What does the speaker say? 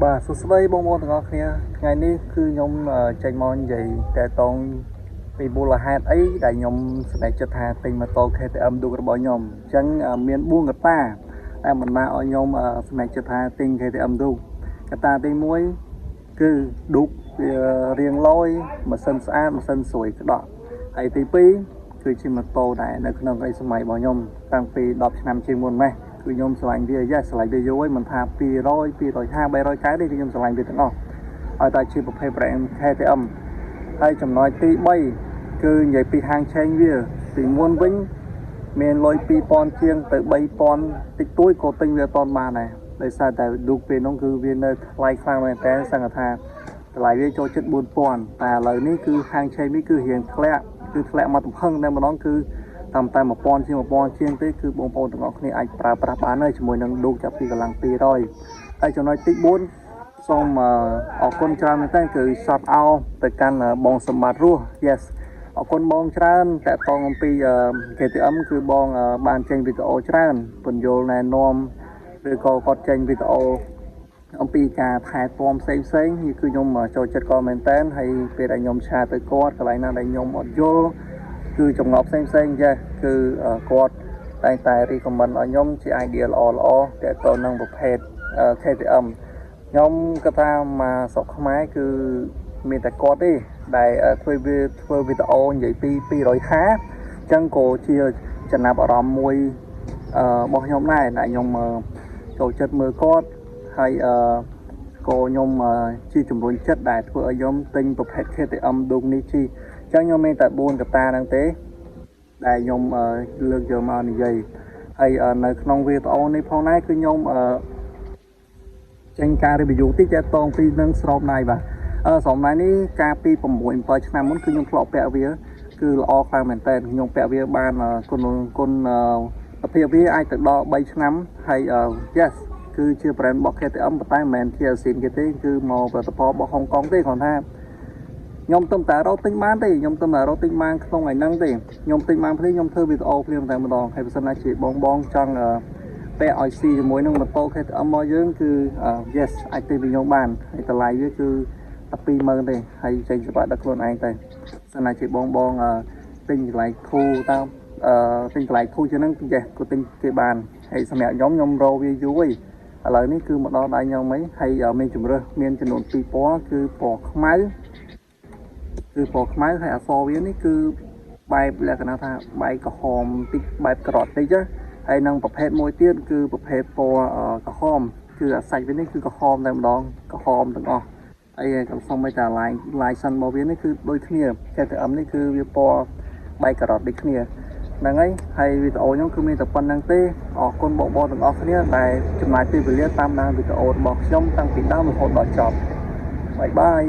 បាទសួស្តីបងប្អូនទាំងអស់គ្នាថ្ងៃនេះគឺខ្ញុំចេញមកនិយាយតែតងពីមូលហេតុអីដែលខ្ញុំសម្រេចចិត្តថាទិញម៉ូតូ KTM Duke របស់ខ្ញុំអញ្ចឹងមាន4កត្តាដែលបណ្ដាលឲ្យខ្ញុំសម្រេចចិត្តថាទិញ KTM Duke កត្តាទី1គឺ Duke វារាងលយម៉ាស៊ីនស្អាតម៉ាស៊ីនស្រួយក្តក់ហើយទី2គឺជាម៉ូតូដែលនៅក្នុងអីសម័យរបស់ខ្ញុំតាំងពី10ឆ្នាំជាងមុនម៉េះគឺខ្ញុំស្រឡាញ់វាស្រឡាញ់វាយូរហើយមិនថា200 250 300កែទេគឺខ្ញុំស្រឡាញ់វាទាំងអស់ឲ្យតែជាប្រភេទ brand KTM ហើយចំណុចទី3គឺនិយាយពីហាងឆេងវាពីមុនវិញមានលុយ 2000 ជាងទៅ 3000 តិចតួចក៏ទិញវាអត់បានដែរដោយសារតែ Duke ពេលនោះគឺវានៅថ្លៃខ្លាំងមែនតើសង្កថាតម្លៃវាចូលជិត 4000 តែឥឡូវនេះគឺហាងឆេងនេះគឺរៀងធ្លាក់មកទំហឹងតែម្ដងគឺតាមតែ1000 ជាងទេគឺបងប្អូនទាំងអស់គ្នាអាចប្រើប្រាស់បានហើយជាមួយនឹង Duke ចាប់ពីកម្លាំង200ហើយចំណុចទី4សូមអរគុណច្រើនមែនតើគឺ shout out ទៅកាន់បងសម្បត្តិរស់ yes អរគុណបងច្រើនតកតងអំពី KTM គឺបងបានចេញវីដេអូច្រើនពន្យល់ណែនាំឬក៏គាត់ចេញវីដេអូអំពីការថែទាំផ្សេងនេះគឺខ្ញុំចូលចិត្តគាត់មែនតើហើយពេលដែលខ្ញុំឆាទៅគាត់កន្លែងណាដែលខ្ញុំអត់យល់គឺចំណប់ផ្សេងចេះគឺគាត់តែងតែ recommend ឲ្យខ្ញុំជា idea ល្អតកតនឹងប្រភេទ KTM ខ្ញុំគាត់ថាមកស្រុកខ្មែរគឺមានតែគាត់ទេដែលធ្វើវីដេអូនិយាយពី250អញ្ចឹងក៏ជាចំណាប់អារម្មណ៍មួយរបស់ខ្ញុំដែរដែលខ្ញុំចូលចិត្តមើលគាត់ហើយក៏ខ្ញុំជាជំរុញចិត្តដែលធ្វើឲ្យខ្ញុំទិញប្រភេទ KTM Duke នេះជីអញ្ចឹងខ្ញុំមានតែ4កត្តាហ្នឹងទេដែលខ្ញុំលើកយកមកនិយាយហើយនៅក្នុងវីដេអូនេះផងដែរគឺខ្ញុំចេញការ review តិចតងពីនឹងស្រោបដៃបាទស្រោបដៃនេះកាលពី6 7ឆ្នាំមុនគឺខ្ញុំធ្លាប់ពាក់វាគឺល្អខ្លាំងមែនតើខ្ញុំពាក់វាបានគុណភាពវាអាចទៅដល់3ឆ្នាំហើយ yes គឺជា brand របស់ KTM ប៉ុន្តែមិនមែនជាអាស៊ានគេទេគឺមកផលិតផលរបស់ហុងកុងទេគ្រាន់ថាខ្ញុំទំតែរកទិញបានទេខ្ញុំទំតែរកទិញបានក្នុងឯហ្នឹងទេខ្ញុំទិញបានភ្លាមខ្ញុំធ្វើវីដេអូភ្លាមតែម្ដងហើយបើសិនណាជាបងចង់ពាក់ឲ្យស៊ីជាមួយនឹងម៉ូតូ KTM របស់យើងគឺ yes អាចទិញពីខ្ញុំបានហើយតម្លៃវាគឺតែ20000ទេហើយចេញច្បាប់ដល់ខ្លួនឯងទៅសិនណាជាបងទិញកន្លែងធូរតាមទិញកន្លែងធូរជាងហ្នឹងចេះក៏ទិញគេបានហើយសម្រាប់ខ្ញុំរកវាយូរហើយឥឡូវនេះគឺមកដល់ដៃខ្ញុំហើយមានជំរើសមានចំនួន2ពណ៌គឺពណ៌ខ្មៅហើយអក្សរវានេះគឺបែបលក្ខណៈថាបែបក្រហមតិចបែបក្រត់តិចហើយនឹងប្រភេទមួយទៀតគឺប្រភេទពណ៌ក្រហមគឺអាសាច់វានេះគឺក្រហមតែម្ដងក្រហមទាំងអស់ហើយកំសុំឲ្យតែ license របស់វានេះគឺដូចគ្នា KTM នេះគឺវាពណ៌បែបក្រត់ដូចគ្នាហ្នឹងហើយវីដេអូខ្ញុំគឺមានតែប៉ុណ្្នឹងទេអរគុណបងប្អូនទាំងអស់គ្នាដែលចំណាយពេលវេលាតាមដានវីដេអូរបស់ខ្ញុំតាំងពីដើមរហូតដល់ចប់បាយបាយ